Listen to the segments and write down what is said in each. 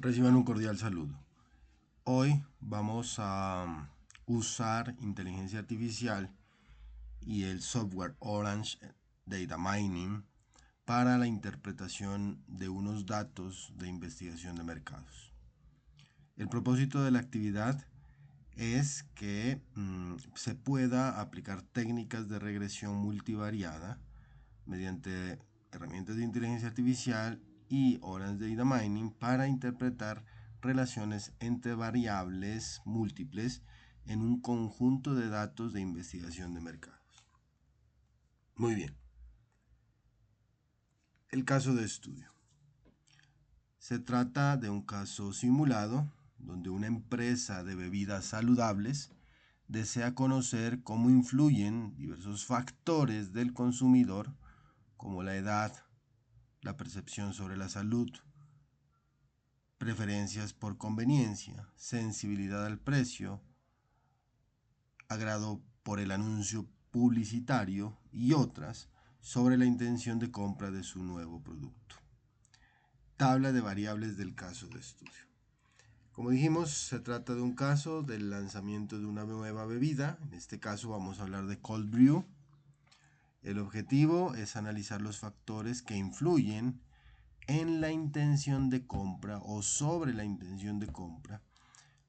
Reciban un cordial saludo. Hoy vamos a usar inteligencia artificial y el software Orange Data Mining para la interpretación de unos datos de investigación de mercados. El propósito de la actividad es que se pueda aplicar técnicas de regresión multivariada mediante herramientas de inteligencia artificial y Orange Data Mining para interpretar relaciones entre variables múltiples en un conjunto de datos de investigación de mercados. Muy bien. El caso de estudio. Se trata de un caso simulado donde una empresa de bebidas saludables desea conocer cómo influyen diversos factores del consumidor como la edad, la percepción sobre la salud, preferencias por conveniencia, sensibilidad al precio, agrado por el anuncio publicitario y otras sobre la intención de compra de su nuevo producto. Tabla de variables del caso de estudio. Como dijimos, se trata de un caso del lanzamiento de una nueva bebida. En este caso vamos a hablar de cold brew. El objetivo es analizar los factores que influyen en la intención de compra o sobre la intención de compra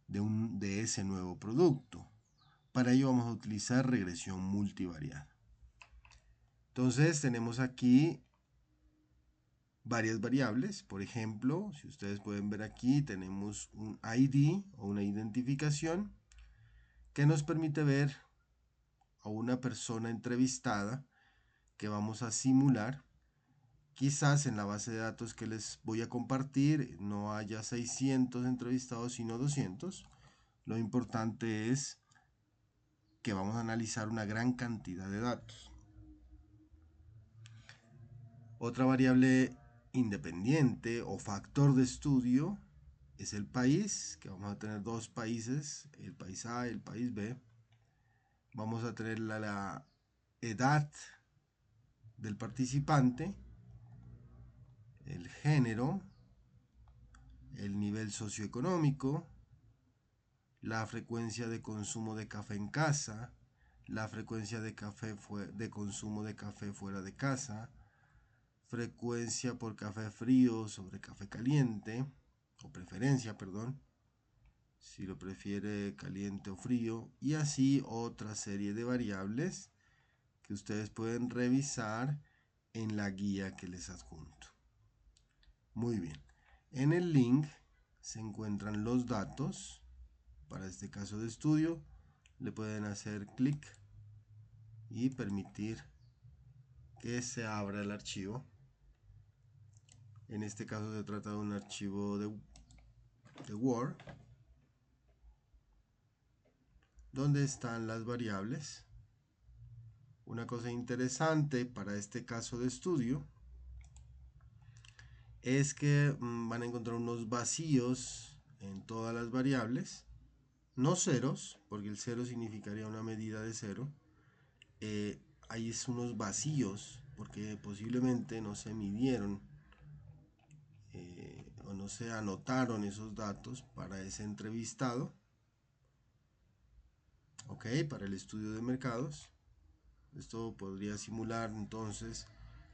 de ese nuevo producto. Para ello vamos a utilizar regresión multivariada. Entonces tenemos aquí varias variables. Por ejemplo, si ustedes pueden ver aquí, tenemos un ID o una identificación que nos permite ver a una persona entrevistada que vamos a simular. Quizás en la base de datos que les voy a compartir no haya 600 entrevistados, sino 200. Lo importante es que vamos a analizar una gran cantidad de datos. Otra variable independiente o factor de estudio es el país, que vamos a tener dos países, el país A y el país B. Vamos a tener la edad del participante, el género, el nivel socioeconómico, la frecuencia de consumo de café en casa, la frecuencia de consumo de café fuera de casa, frecuencia por café frío sobre café caliente, o preferencia, perdón, si lo prefiere caliente o frío, y así otra serie de variables que ustedes pueden revisar en la guía que les adjunto. Muy bien, en el link se encuentran los datos. Para este caso de estudio le pueden hacer clic y permitir que se abra el archivo. En este caso se trata de un archivo de Word donde están las variables. Una cosa interesante para este caso de estudio es que van a encontrar unos vacíos en todas las variables, no ceros, porque el cero significaría una medida de cero. Hay unos vacíos porque posiblemente no se midieron o no se anotaron esos datos para ese entrevistado, ok, para el estudio de mercados. Esto podría simular entonces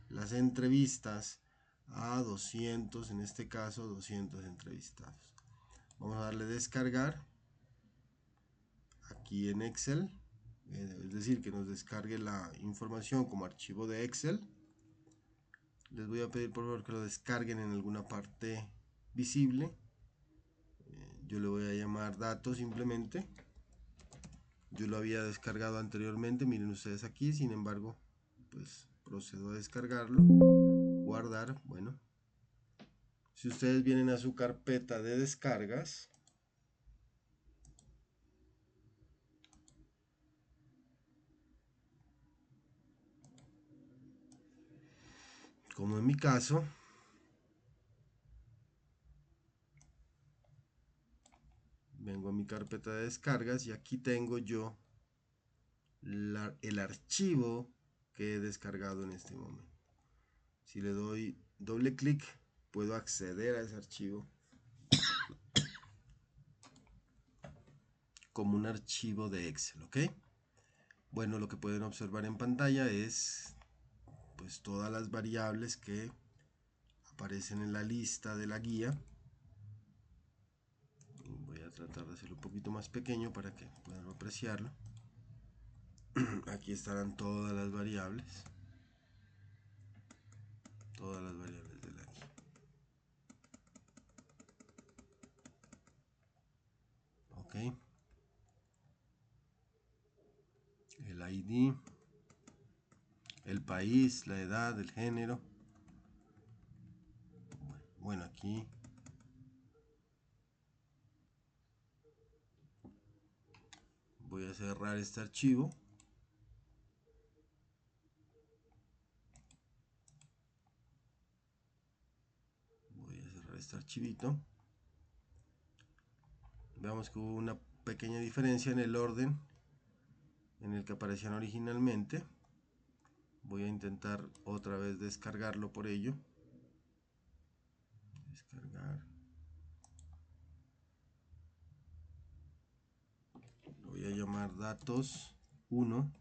las entrevistas a 200, en este caso 200 entrevistados. Vamos a darle descargar aquí en Excel, es decir, que nos descargue la información como archivo de Excel. Les voy a pedir por favor que lo descarguen en alguna parte visible. Yo le voy a llamar datos simplemente. Yo lo había descargado anteriormente, miren ustedes aquí, sin embargo, pues procedo a descargarlo, guardar. Bueno, si ustedes vienen a su carpeta de descargas, como en mi caso, vengo a mi carpeta de descargas y aquí tengo yo el archivo que he descargado en este momento. Si le doy doble clic, puedo acceder a ese archivo como un archivo de Excel, ¿ok? Bueno, lo que pueden observar en pantalla es pues todas las variables que aparecen en la lista de la guía. Voy a tratar de hacerlo un poquito más pequeño para que puedan apreciarlo. Aquí estarán todas las variables. Todas las variables de la guía. Ok. El ID, el país, la edad, el género. Bueno, aquí voy a cerrar este archivo. Voy a cerrar este archivito. Veamos que hubo una pequeña diferencia en el orden en el que aparecían originalmente. Voy a intentar otra vez descargarlo por ello. Descargar. Lo voy a llamar datos 1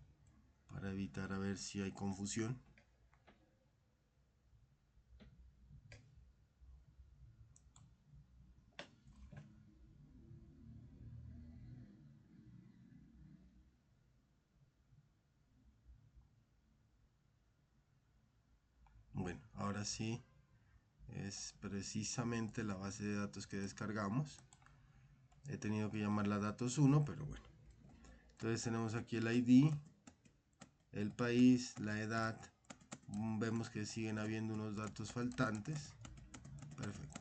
para evitar a ver si hay confusión. Bueno, ahora sí es precisamente la base de datos que descargamos. He tenido que llamarla datos 1, pero bueno. Entonces tenemos aquí el ID, el país, la edad. Vemos que siguen habiendo unos datos faltantes. Perfecto.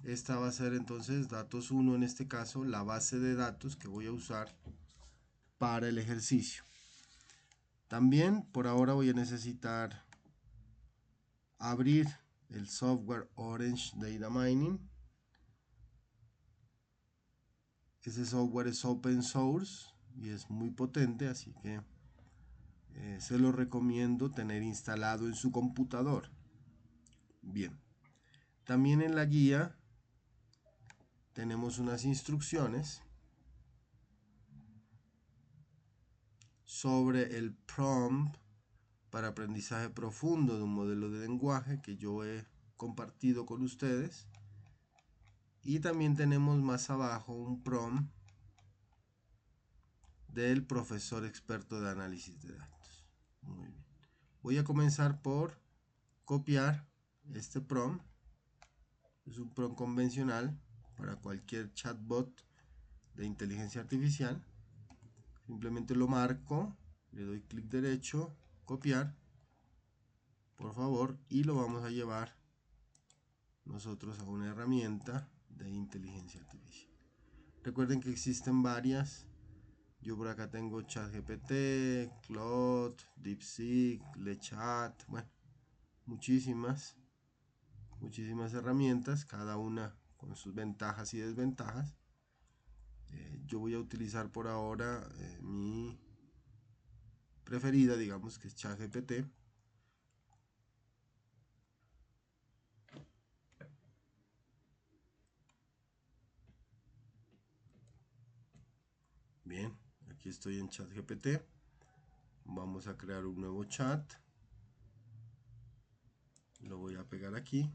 Esta va a ser entonces datos 1 en este caso, la base de datos que voy a usar para el ejercicio. También por ahora voy a necesitar abrir el software Orange Data Mining. Ese software es open source y es muy potente, así que se lo recomiendo tener instalado en su computador. Bien, también en la guía tenemos unas instrucciones sobre el prompt para aprendizaje profundo de un modelo de lenguaje que yo he compartido con ustedes. Y también tenemos más abajo un prompt del profesor experto de análisis de datos. Muy bien. Voy a comenzar por copiar este prompt. Es un prompt convencional para cualquier chatbot de inteligencia artificial. Simplemente lo marco, le doy clic derecho, copiar, por favor, y lo vamos a llevar nosotros a una herramienta de inteligencia artificial. Recuerden que existen varias. Yo por acá tengo ChatGPT, Claude, DeepSeek, LeChat, bueno, muchísimas herramientas, cada una con sus ventajas y desventajas. Yo voy a utilizar por ahora mi preferida, digamos, que es ChatGPT. Bien, aquí estoy en ChatGPT. Vamos a crear un nuevo chat. Lo voy a pegar aquí.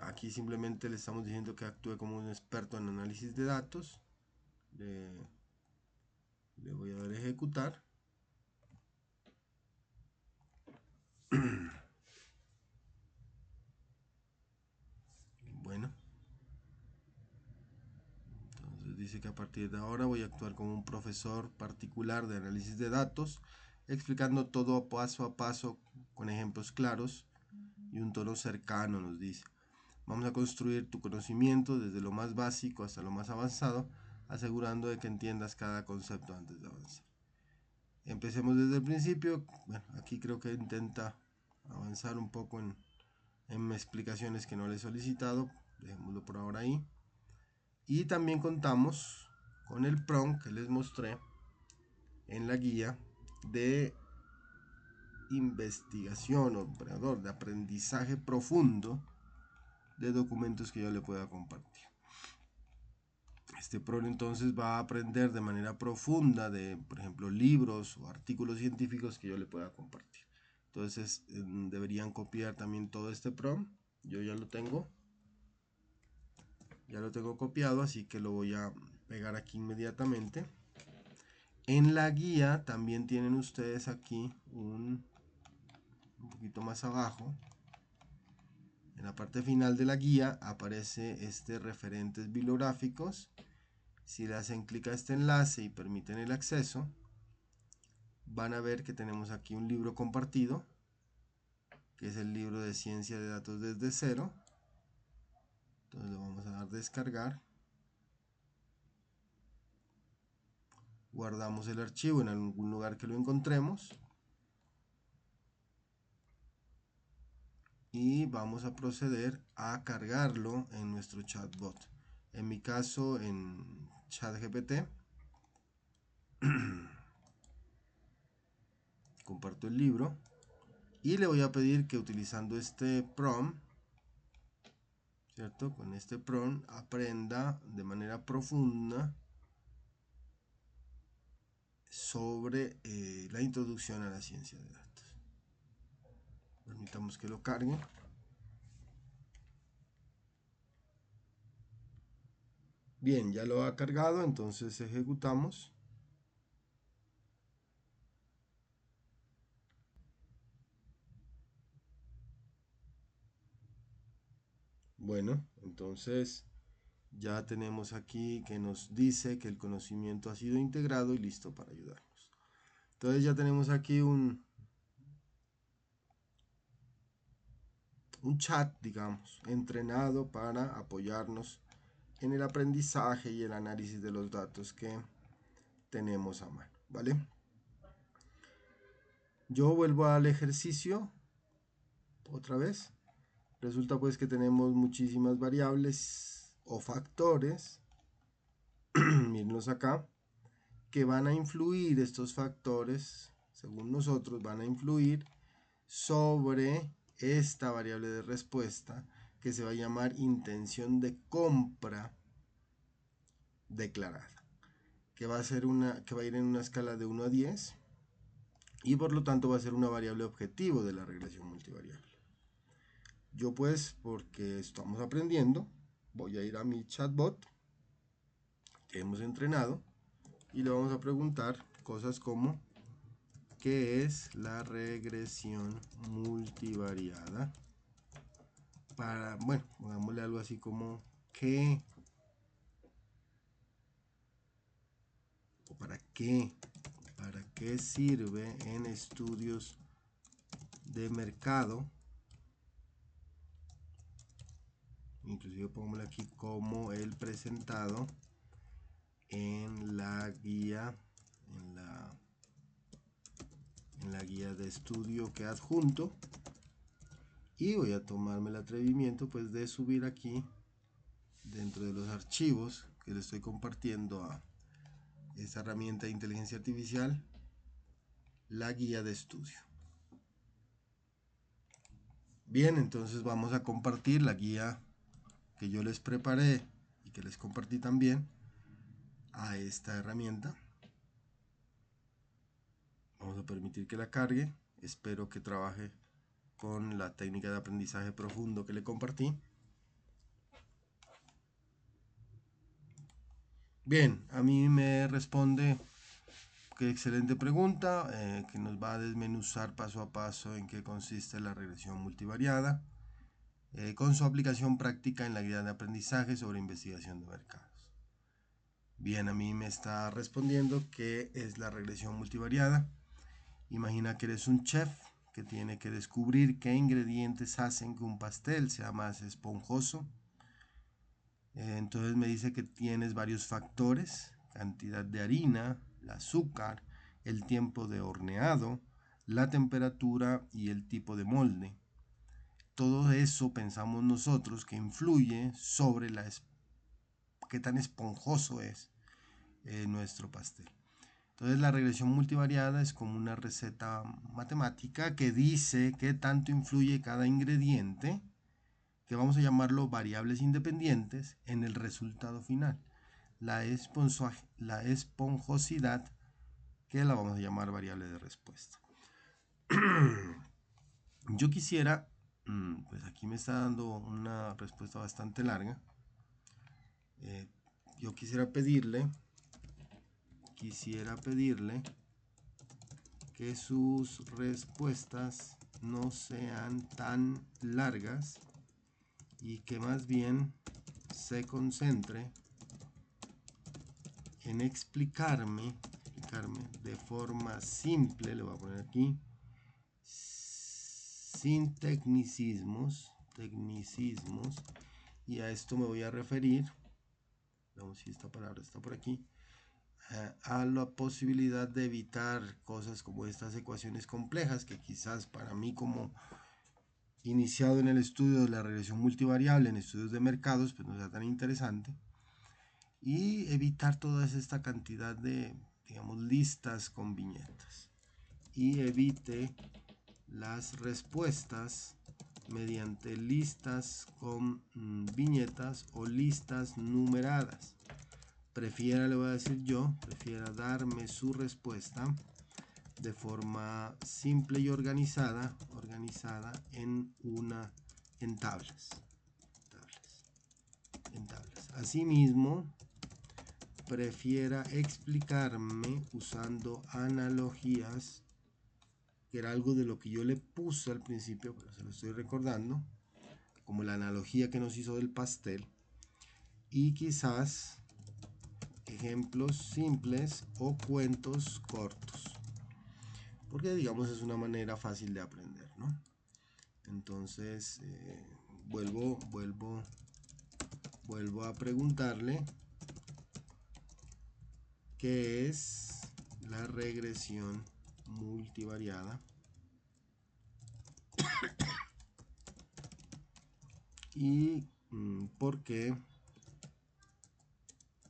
Aquí simplemente le estamos diciendo que actúe como un experto en análisis de datos. Le voy a dar a ejecutar. Bueno, entonces dice que a partir de ahora voy a actuar como un profesor particular de análisis de datos, explicando todo paso a paso con ejemplos claros y un tono cercano, nos dice. Vamos a construir tu conocimiento desde lo más básico hasta lo más avanzado, asegurando de que entiendas cada concepto antes de avanzar. Empecemos desde el principio. Bueno, aquí creo que intenta avanzar un poco en explicaciones que no le he solicitado. Dejémoslo por ahora ahí. Y también contamos con el prompt que les mostré en la guía de investigación o de aprendizaje profundo de documentos que yo le pueda compartir. Este PRON entonces va a aprender de manera profunda de, por ejemplo, libros o artículos científicos que yo le pueda compartir. Entonces deberían copiar también todo este PROM. Yo ya lo tengo copiado, así que lo voy a pegar aquí inmediatamente. En la guía también tienen ustedes aquí un poquito más abajo. En la parte final de la guía aparece este referentes bibliográficos. Si le hacen clic a este enlace y permiten el acceso, van a ver que tenemos aquí un libro compartido, que es el libro de Ciencia de Datos desde cero. Entonces le vamos a dar descargar. Guardamos el archivo en algún lugar que lo encontremos. Y vamos a proceder a cargarlo en nuestro chatbot. En mi caso, en ChatGPT. Comparto el libro y le voy a pedir que utilizando este prompt, ¿cierto? Con este prompt aprenda de manera profunda sobre la introducción a la ciencia de datos. Permitamos que lo cargue. Bien, ya lo ha cargado, entonces ejecutamos. Bueno, entonces ya tenemos aquí que nos dice que el conocimiento ha sido integrado y listo para ayudarnos. Entonces ya tenemos aquí un chat, digamos, entrenado para apoyarnos en el aprendizaje y el análisis de los datos que tenemos a mano, ¿vale? Yo vuelvo al ejercicio otra vez. Resulta pues que tenemos muchísimas variables o factores, mírenlos acá, que van a influir, estos factores, según nosotros, van a influir sobre esta variable de respuesta que se va a llamar intención de compra declarada, que va a ir en una escala de 1 a 10 y por lo tanto va a ser una variable objetivo de la regresión multivariable. Yo pues, porque estamos aprendiendo, voy a ir a mi chatbot que hemos entrenado y le vamos a preguntar cosas como ¿qué es la regresión multivariada? Bueno, pongámosle algo así como ¿qué? ¿O para qué? ¿Para qué sirve en estudios de mercado? Inclusive pongámosle aquí como el presentado en la guía, en la guía de estudio que adjunto. Y voy a tomarme el atrevimiento pues de subir aquí dentro de los archivos que le estoy compartiendo a esta herramienta de inteligencia artificial, la guía de estudio. Bien, entonces vamos a compartir la guía que yo les preparé y que les compartí también a esta herramienta. Vamos a permitir que la cargue. Espero que trabaje con la técnica de aprendizaje profundo que le compartí. Bien, a mí me responde que excelente pregunta, que nos va a desmenuzar paso a paso en qué consiste la regresión multivariada, con su aplicación práctica en la guía de aprendizaje sobre investigación de mercados. Bien, a mí me está respondiendo qué es la regresión multivariada. Imagina que eres un chef que tiene que descubrir qué ingredientes hacen que un pastel sea más esponjoso. Entonces me dice que tienes varios factores: cantidad de harina, el azúcar, el tiempo de horneado, la temperatura y el tipo de molde. Todo eso pensamos nosotros que influye sobre qué tan esponjoso es nuestro pastel. Entonces la regresión multivariada es como una receta matemática que dice qué tanto influye cada ingrediente, que vamos a llamarlo variables independientes, en el resultado final. la esponjosidad, que la vamos a llamar variable de respuesta. Yo quisiera, pues aquí me está dando una respuesta bastante larga. Yo quisiera pedirle que sus respuestas no sean tan largas y que más bien se concentre en explicarme de forma simple, le voy a poner aquí, sin tecnicismos, y a esto me voy a referir, vamos si esta palabra está por aquí, a la posibilidad de evitar cosas como estas ecuaciones complejas que quizás para mí, como iniciado en el estudio de la regresión multivariable en estudios de mercados, pues no sea tan interesante, y evitar toda esta cantidad de, digamos, listas con viñetas, y evite las respuestas mediante listas con viñetas o listas numeradas. Le voy a decir yo, prefiera darme su respuesta de forma simple y organizada en tablas. Asimismo, prefiera explicarme usando analogías, que era algo de lo que yo le puse al principio, pero se lo estoy recordando, como la analogía que nos hizo del pastel, y quizás ejemplos simples o cuentos cortos, porque digamos es una manera fácil de aprender, ¿no? Entonces vuelvo a preguntarle qué es la regresión multivariada y por qué,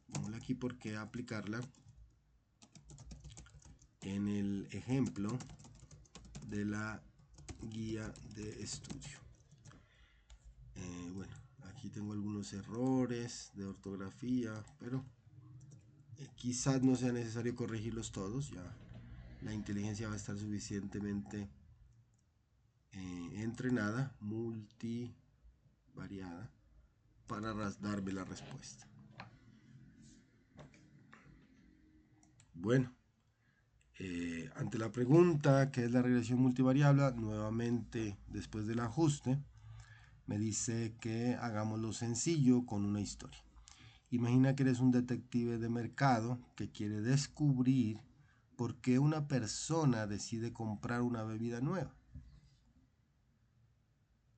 vamos aquí, por qué aplicarla en el ejemplo de la guía de estudio. Bueno, aquí tengo algunos errores de ortografía, pero quizás no sea necesario corregirlos todos, ya la inteligencia va a estar suficientemente entrenada, multivariada, para darme la respuesta. Bueno, ante la pregunta ¿qué es la regresión multivariable? Nuevamente, después del ajuste, me dice que hagámoslo sencillo con una historia. Imagina que eres un detective de mercado que quiere descubrir por qué una persona decide comprar una bebida nueva.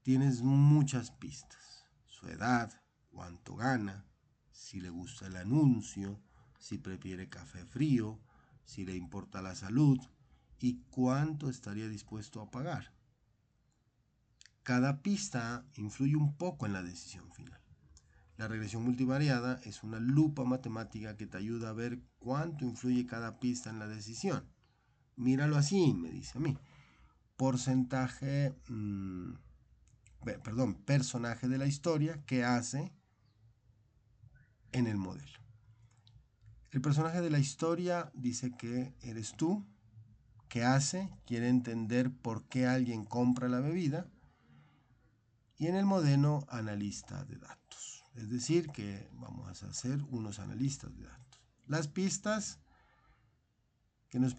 Tienes muchas pistas: su edad, cuánto gana, si le gusta el anuncio, si prefiere café frío, si le importa la salud y cuánto estaría dispuesto a pagar. Cada pista influye un poco en la decisión final. La regresión multivariada es una lupa matemática que te ayuda a ver cuánto influye cada pista en la decisión. Míralo así, me dice a mí. Personaje de la historia que hace en el modelo. El personaje de la historia dice que eres tú, que hace, quiere entender por qué alguien compra la bebida, y en el modelo, analista de datos. Es decir, que vamos a hacer unos analistas de datos. Las pistas que nos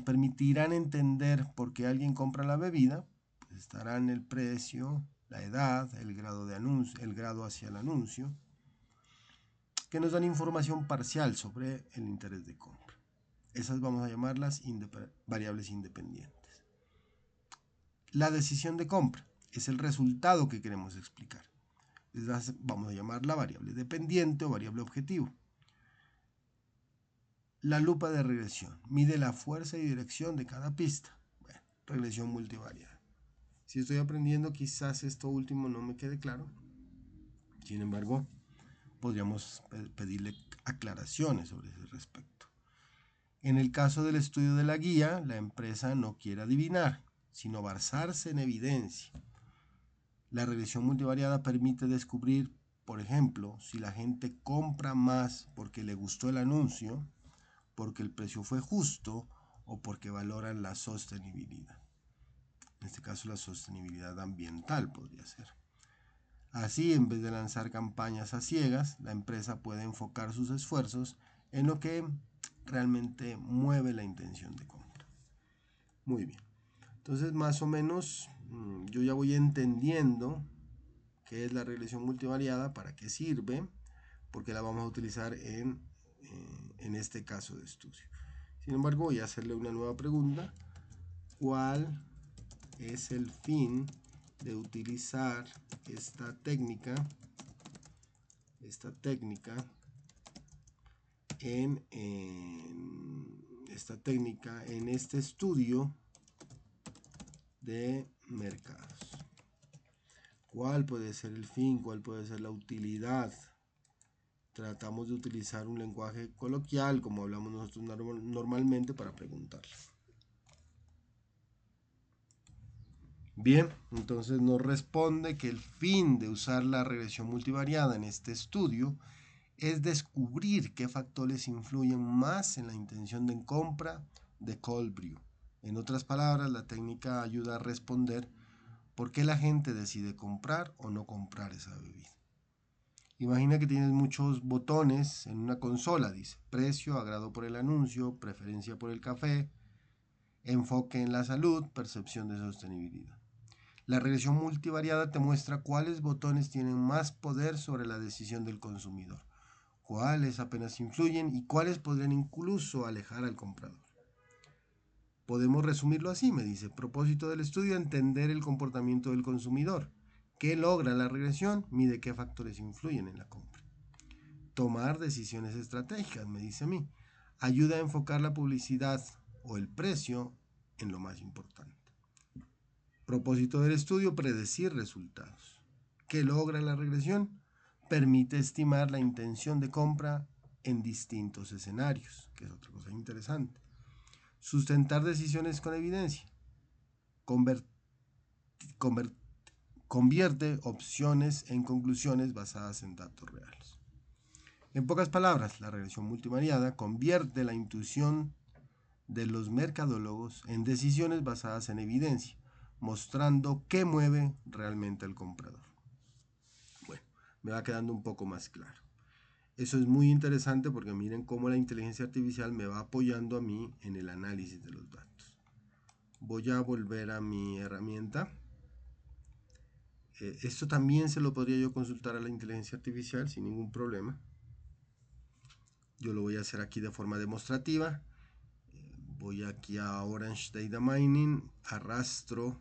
permitirán entender por qué alguien compra la bebida, pues estarán el precio, la edad, el grado de anuncio, el grado hacia el anuncio, que nos dan información parcial sobre el interés de compra. Esas vamos a llamarlas variables independientes. La decisión de compra es el resultado que queremos explicar. Vamos a llamarla variable dependiente o variable objetivo. La lupa de regresión mide la fuerza y dirección de cada pista. Bueno, regresión multivariada. Si estoy aprendiendo, quizás esto último no me quede claro. Sin embargo, podríamos pedirle aclaraciones sobre ese respecto. En el caso del estudio de la guía, la empresa no quiere adivinar, sino basarse en evidencia. La regresión multivariada permite descubrir por ejemplo, si la gente compra más porque le gustó el anuncio, porque el precio fue justo o porque valoran la sostenibilidad. En este caso, la sostenibilidad ambiental podría ser. Así, en vez de lanzar campañas a ciegas, la empresa puede enfocar sus esfuerzos en lo que realmente mueve la intención de compra. Muy bien. Entonces, más o menos, yo ya voy entendiendo qué es la regresión multivariada, para qué sirve, porque la vamos a utilizar en este caso de estudio. Sin embargo, voy a hacerle una nueva pregunta. ¿Cuál es el fin de utilizar esta técnica en este estudio de mercados? ¿Cuál puede ser el fin? ¿Cuál puede ser la utilidad? Tratamos de utilizar un lenguaje coloquial, como hablamos nosotros normalmente, para preguntarle. Bien, entonces nos responde que el fin de usar la regresión multivariada en este estudio es descubrir qué factores influyen más en la intención de compra de cold brew. En otras palabras, la técnica ayuda a responder por qué la gente decide comprar o no comprar esa bebida. Imagina que tienes muchos botones en una consola, dice: precio, agrado por el anuncio, preferencia por el café, enfoque en la salud, percepción de sostenibilidad. La regresión multivariada te muestra cuáles botones tienen más poder sobre la decisión del consumidor, cuáles apenas influyen y cuáles podrían incluso alejar al comprador. Podemos resumirlo así, me dice: propósito del estudio, entender el comportamiento del consumidor. ¿Qué logra la regresión? Mide qué factores influyen en la compra. Tomar decisiones estratégicas, me dice a mí. Ayuda a enfocar la publicidad o el precio en lo más importante. Propósito del estudio, predecir resultados. ¿Qué logra la regresión? Permite estimar la intención de compra en distintos escenarios, que es otra cosa interesante. Sustentar decisiones con evidencia. Convierte opciones en conclusiones basadas en datos reales. En pocas palabras, la regresión multivariada convierte la intuición de los mercadólogos en decisiones basadas en evidencia, mostrando qué mueve realmente al comprador. Bueno, me va quedando un poco más claro. Eso es muy interesante porque miren cómo la inteligencia artificial me va apoyando a mí en el análisis de los datos. Voy a volver a mi herramienta. Esto también se lo podría yo consultar a la inteligencia artificial sin ningún problema. Yo lo voy a hacer aquí de forma demostrativa. Voy aquí a Orange Data Mining, arrastro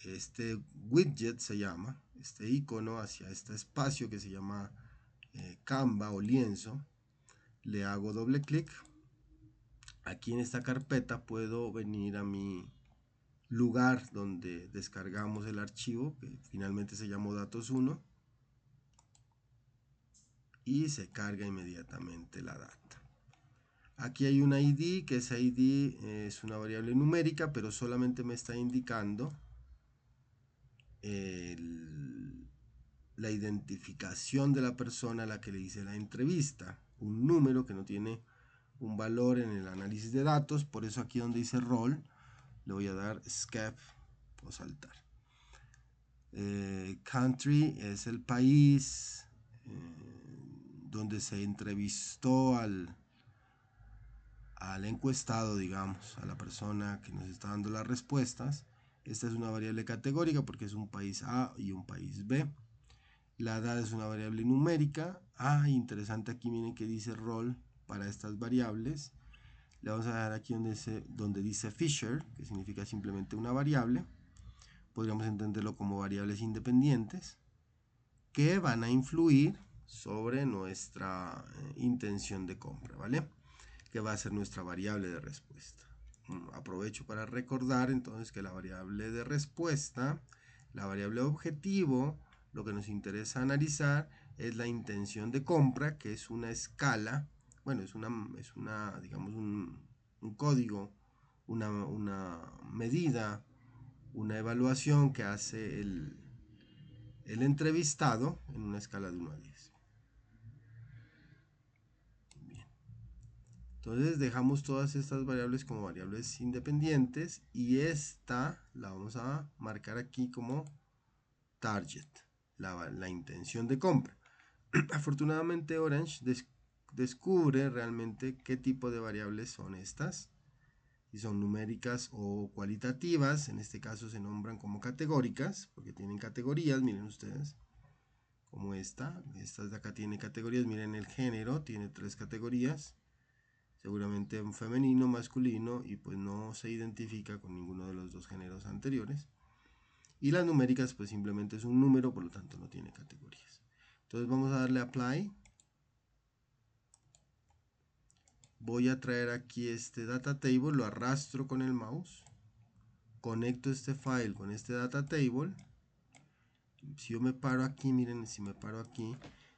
este widget, se llama, este icono, hacia este espacio que se llama Canva o lienzo. Le hago doble clic. Aquí en esta carpeta puedo venir a mi lugar donde descargamos el archivo, que finalmente se llamó datos1, y se carga inmediatamente la data. Aquí hay una ID, que esa ID es una variable numérica, pero solamente me está indicando la identificación de la persona a la que le hice la entrevista, un número que no tiene un valor en el análisis de datos. Por eso aquí donde dice rol le voy a dar escape o saltar. Country es el país donde se entrevistó al encuestado, digamos, a la persona que nos está dando las respuestas. Esta es una variable categórica porque es un país A y un país B. La edad es una variable numérica. Interesante, aquí miren que dice rol para estas variables. Le vamos a dar aquí donde dice Fisher, que significa simplemente una variable. Podríamos entenderlo como variables independientes que van a influir sobre nuestra intención de compra, ¿vale? Que va a ser nuestra variable de respuesta. Aprovecho para recordar entonces que la variable de respuesta, la variable objetivo, lo que nos interesa analizar es la intención de compra, que es una escala, bueno, es una digamos, un código, una medida, una evaluación que hace el el entrevistado en una escala de 1 a 10. Bien. Entonces dejamos todas estas variables como variables independientes y esta la vamos a marcar aquí como target, la intención de compra. Afortunadamente Orange descubre realmente qué tipo de variables son estas, si son numéricas o cualitativas. En este caso se nombran como categóricas, porque tienen categorías, miren ustedes, como estas de acá tiene categorías, miren el género, tiene 3 categorías, seguramente un femenino, masculino, y pues no se identifica con ninguno de los dos géneros anteriores. Y las numéricas pues simplemente es un número, por lo tanto no tiene categorías. Entonces vamos a darle apply. Voy a traer aquí este data table, lo arrastro con el mouse, conecto este file con este data table. Si yo me paro aquí, miren, si me paro aquí,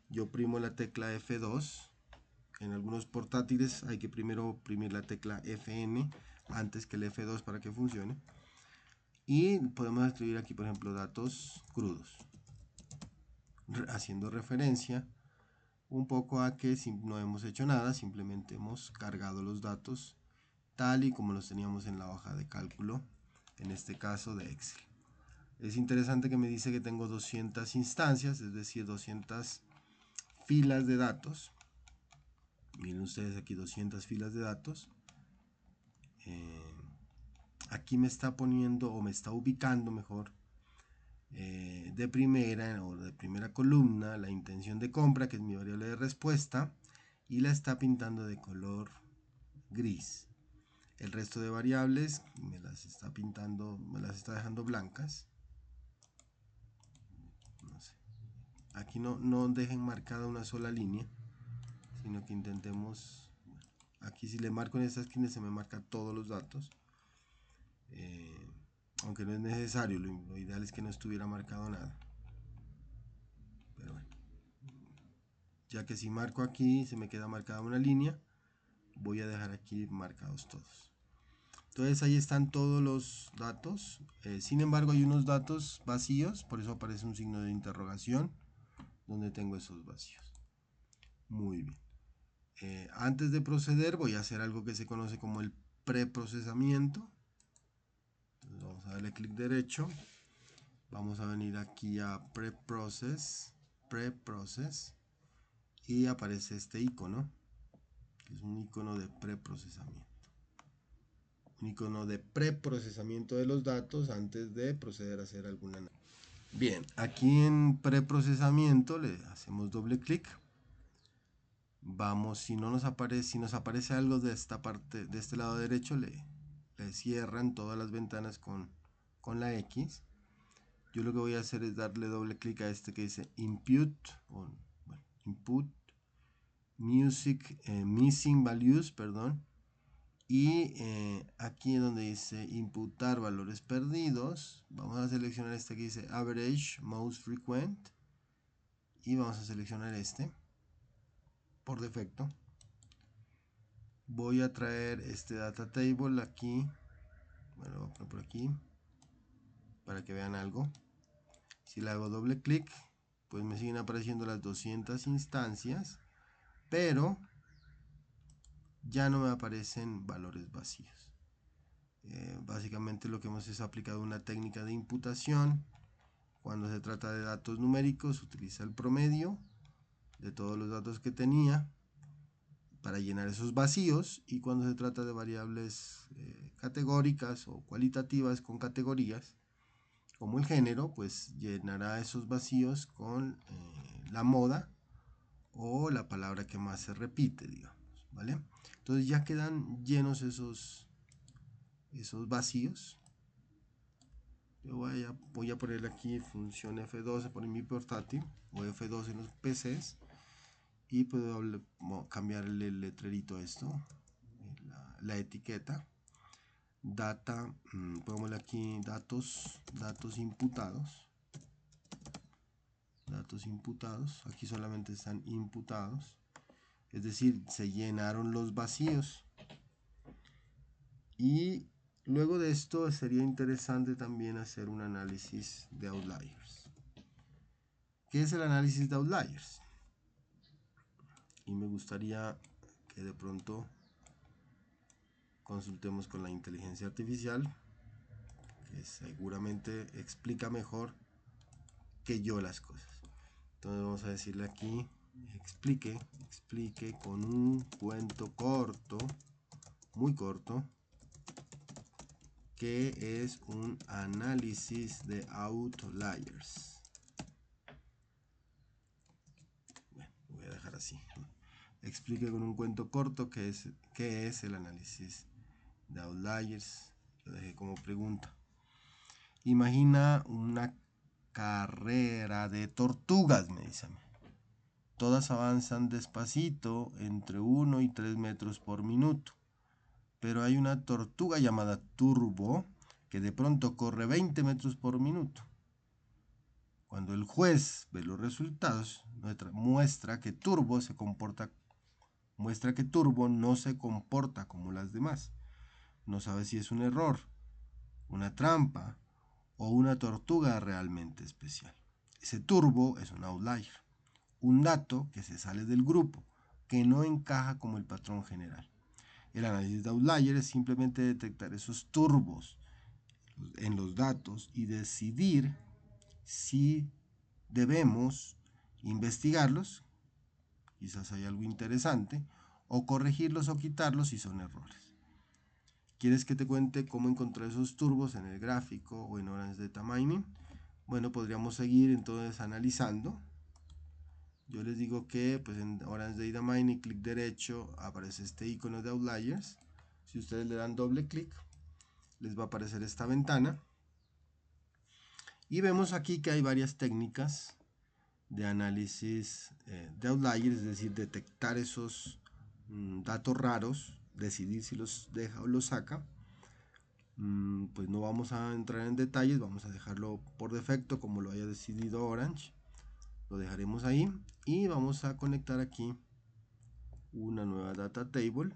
yo primo la tecla F2. En algunos portátiles hay que primero oprimir la tecla Fn antes que el F2 para que funcione. Y podemos escribir aquí, por ejemplo, datos crudos, haciendo referencia un poco a que no hemos hecho nada, simplemente hemos cargado los datos tal y como los teníamos en la hoja de cálculo, en este caso de Excel. Es interesante que me dice que tengo 200 instancias, es decir, 200 filas de datos. Miren ustedes aquí 200 filas de datos. Aquí me está poniendo, o me está ubicando mejor, de primera o de primera columna la intención de compra, que es mi variable de respuesta, y la está pintando de color gris. El resto de variables me las está pintando, me las está dejando blancas. No sé. Aquí no dejen marcada una sola línea, sino que intentemos, bueno, aquí si le marco en esta esquina se me marca todos los datos, aunque no es necesario, lo ideal es que no estuviera marcado nada. Pero bueno, ya que si marco aquí se me queda marcada una línea, voy a dejar aquí marcados todos. Entonces ahí están todos los datos. Sin embargo hay unos datos vacíos, por eso aparece un signo de interrogación donde tengo esos vacíos. Muy bien. Antes de proceder voy a hacer algo que se conoce como el preprocesamiento. Entonces vamos a darle clic derecho. Vamos a venir aquí a preprocess y aparece este icono, que es un icono de preprocesamiento. Un icono de preprocesamiento de los datos antes de proceder a hacer alguna análisis. Bien, aquí en preprocesamiento le hacemos doble clic. Vamos, si nos aparece algo de esta parte, de este lado derecho, le cierran todas las ventanas con la X. Yo lo que voy a hacer es darle doble clic a este que dice Input, Input Music Missing Values, perdón. Y aquí donde dice imputar valores perdidos, vamos a seleccionar este que dice Average Most Frequent y vamos a seleccionar este por defecto. Voy a traer este data table aquí, bueno, lo voy a poner por aquí para que vean algo. Si le hago doble clic, pues me siguen apareciendo las 200 instancias, pero ya no me aparecen valores vacíos. Básicamente lo que hemos es aplicado una técnica de imputación. Cuando se trata de datos numéricos, utiliza el promedio de todos los datos que tenía para llenar esos vacíos, y cuando se trata de variables categóricas o cualitativas con categorías, como el género, pues llenará esos vacíos con la moda o la palabra que más se repite, digamos, ¿vale? Entonces ya quedan llenos esos vacíos. Yo voy a ponerle aquí función F12 por mi portátil o F12 en los PCs, y puedo cambiarle el letrerito a esto, la etiqueta data, pongámosle aquí datos imputados. Aquí solamente están imputados, es decir, se llenaron los vacíos. Y luego de esto sería interesante también hacer un análisis de outliers. ¿Qué es el análisis de outliers? Y me gustaría que de pronto consultemos con la inteligencia artificial, que seguramente explica mejor que yo las cosas. Entonces vamos a decirle aquí, explique con un cuento corto, muy corto, qué es un análisis de outliers. Bueno, voy a dejar así. Explique con un cuento corto qué es el análisis de outliers. Lo dejé como pregunta. Imagina una carrera de tortugas, me dice a mí. Todas avanzan despacito, entre 1 y 3 metros por minuto. Pero hay una tortuga llamada Turbo que de pronto corre 20 metros por minuto. Cuando el juez ve los resultados, muestra que Turbo no se comporta como las demás. No sabe si es un error, una trampa o una tortuga realmente especial. Ese Turbo es un outlier, un dato que se sale del grupo, que no encaja como el patrón general. El análisis de outlier es simplemente detectar esos turbos en los datos y decidir si debemos investigarlos, quizás hay algo interesante, o corregirlos o quitarlos si son errores. ¿Quieres que te cuente cómo encontrar esos turbos en el gráfico o en Orange Data Mining? Bueno, podríamos seguir entonces analizando. Yo les digo que pues en Orange Data Mining, clic derecho, aparece este icono de outliers. Si ustedes le dan doble clic, les va a aparecer esta ventana. Y vemos aquí que hay varias técnicas de análisis de outliers, es decir, detectar esos datos raros, decidir si los deja o los saca. Pues no vamos a entrar en detalles, vamos a dejarlo por defecto como lo haya decidido Orange. Lo dejaremos ahí y vamos a conectar aquí una nueva data table.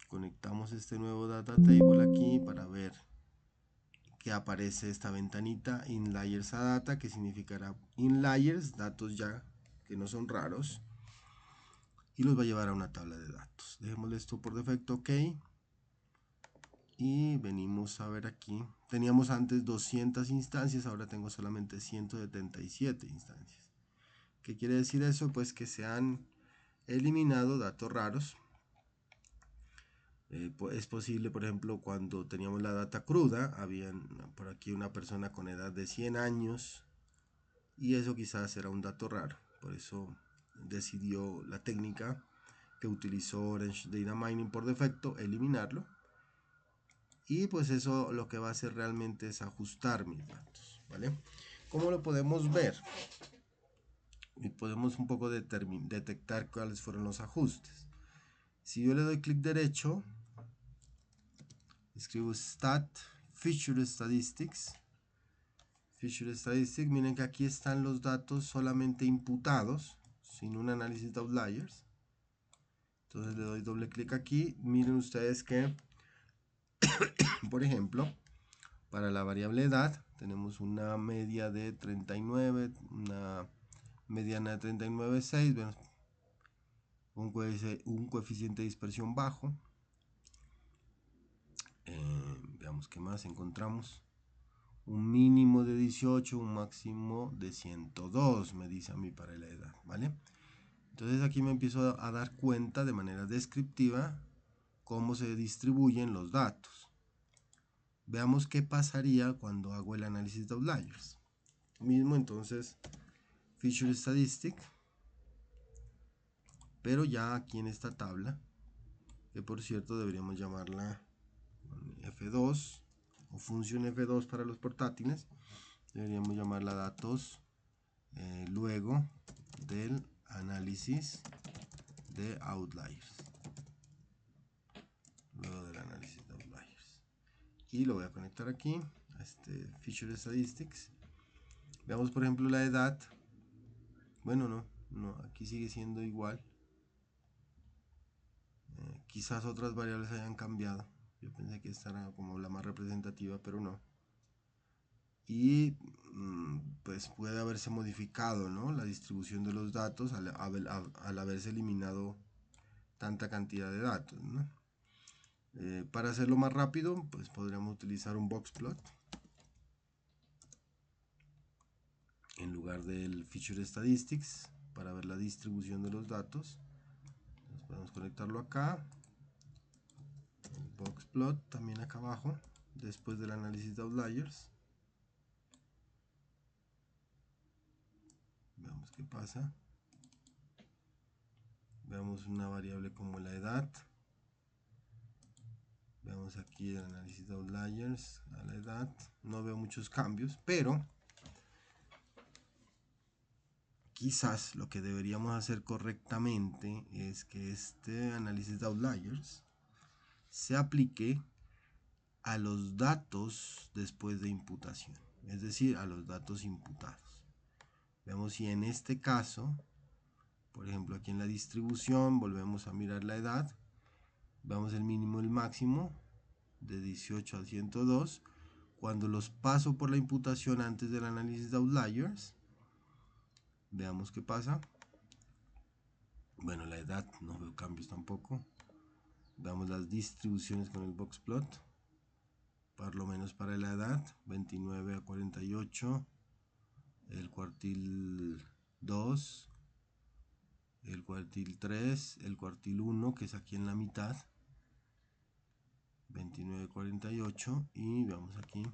Conectamos este nuevo data table aquí para ver que aparece esta ventanita inlayers a data, que significará inlayers, datos ya que no son raros, y los va a llevar a una tabla de datos. Dejémosle esto por defecto, ok, y venimos a ver aquí. Teníamos antes 200 instancias, ahora tengo solamente 177 instancias. ¿Qué quiere decir eso? Pues que se han eliminado datos raros. Es posible, por ejemplo, cuando teníamos la data cruda, había por aquí una persona con edad de 100 años y eso quizás era un dato raro. Por eso decidió la técnica que utilizó Orange Data Mining por defecto eliminarlo. Y pues eso lo que va a hacer realmente es ajustar mis datos, ¿vale? ¿Cómo lo podemos ver? Y podemos un poco detectar cuáles fueron los ajustes. Si yo le doy clic derecho, escribo stat feature statistics. Feature statistics, miren que aquí están los datos solamente imputados, sin un análisis de outliers. Entonces le doy doble clic aquí. Miren ustedes que, por ejemplo, para la variable edad tenemos una media de 39, una mediana de 39,6, bueno, un coeficiente de dispersión bajo. Veamos qué más encontramos. Un mínimo de 18, un máximo de 102, me dice a mí para la edad, ¿vale? Entonces aquí me empiezo a dar cuenta de manera descriptiva cómo se distribuyen los datos. Veamos qué pasaría cuando hago el análisis de outliers. Mismo entonces, feature statistic, pero ya aquí en esta tabla, que por cierto deberíamos llamarla F2 o función F2 para los portátiles, deberíamos llamarla datos luego del análisis de outliers. Luego del análisis de outliers. Y lo voy a conectar aquí a este feature statistics. Veamos por ejemplo la edad. Bueno, no, aquí sigue siendo igual. Quizás otras variables hayan cambiado. Yo pensé que esta era como la más representativa, pero no. Y pues puede haberse modificado, ¿no?, la distribución de los datos al haberse eliminado tanta cantidad de datos, ¿no? Para hacerlo más rápido, pues podríamos utilizar un boxplot en lugar del feature statistics para ver la distribución de los datos. Entonces podemos conectarlo acá, el boxplot también acá abajo, después del análisis de outliers. Veamos qué pasa. Veamos una variable como la edad. Veamos aquí el análisis de outliers a la edad. No veo muchos cambios, pero quizás lo que deberíamos hacer correctamente es que este análisis de outliers se aplique a los datos después de imputación, es decir, a los datos imputados. Veamos si en este caso, por ejemplo, aquí en la distribución, volvemos a mirar la edad, vemos el mínimo y el máximo de 18 a 102. Cuando los paso por la imputación antes del análisis de outliers, veamos qué pasa. Bueno, la edad no veo cambios tampoco. Veamos las distribuciones con el boxplot, por lo menos para la edad, 29 a 48, el cuartil 2, el cuartil 3, el cuartil 1, que es aquí en la mitad, 29 a 48, y veamos aquí,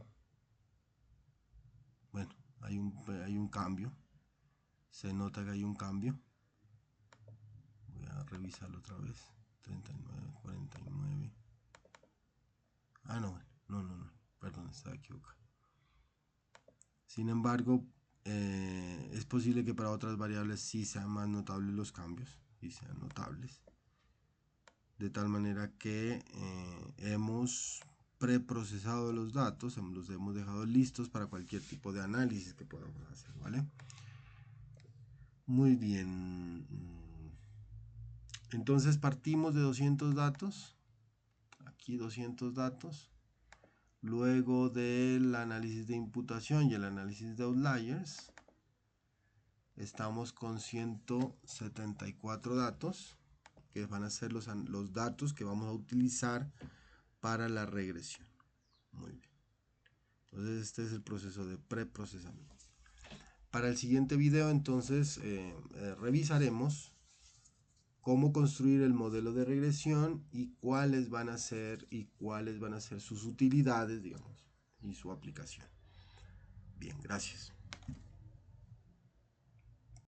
bueno, hay un cambio, se nota que hay un cambio. Voy a revisarlo otra vez, 39, 49, no, perdón, estaba equivocado. Sin embargo, es posible que para otras variables sí sean más notables los cambios, y sean notables, de tal manera que hemos preprocesado los datos, los hemos dejado listos para cualquier tipo de análisis que podamos hacer, ¿vale? Muy bien. Entonces partimos de 200 datos, aquí 200 datos, luego del análisis de imputación y el análisis de outliers, estamos con 174 datos, que van a ser los datos que vamos a utilizar para la regresión. Muy bien. Entonces este es el proceso de preprocesamiento. Para el siguiente video entonces revisaremos cómo construir el modelo de regresión y cuáles van a ser sus utilidades, digamos, y su aplicación. Bien, gracias.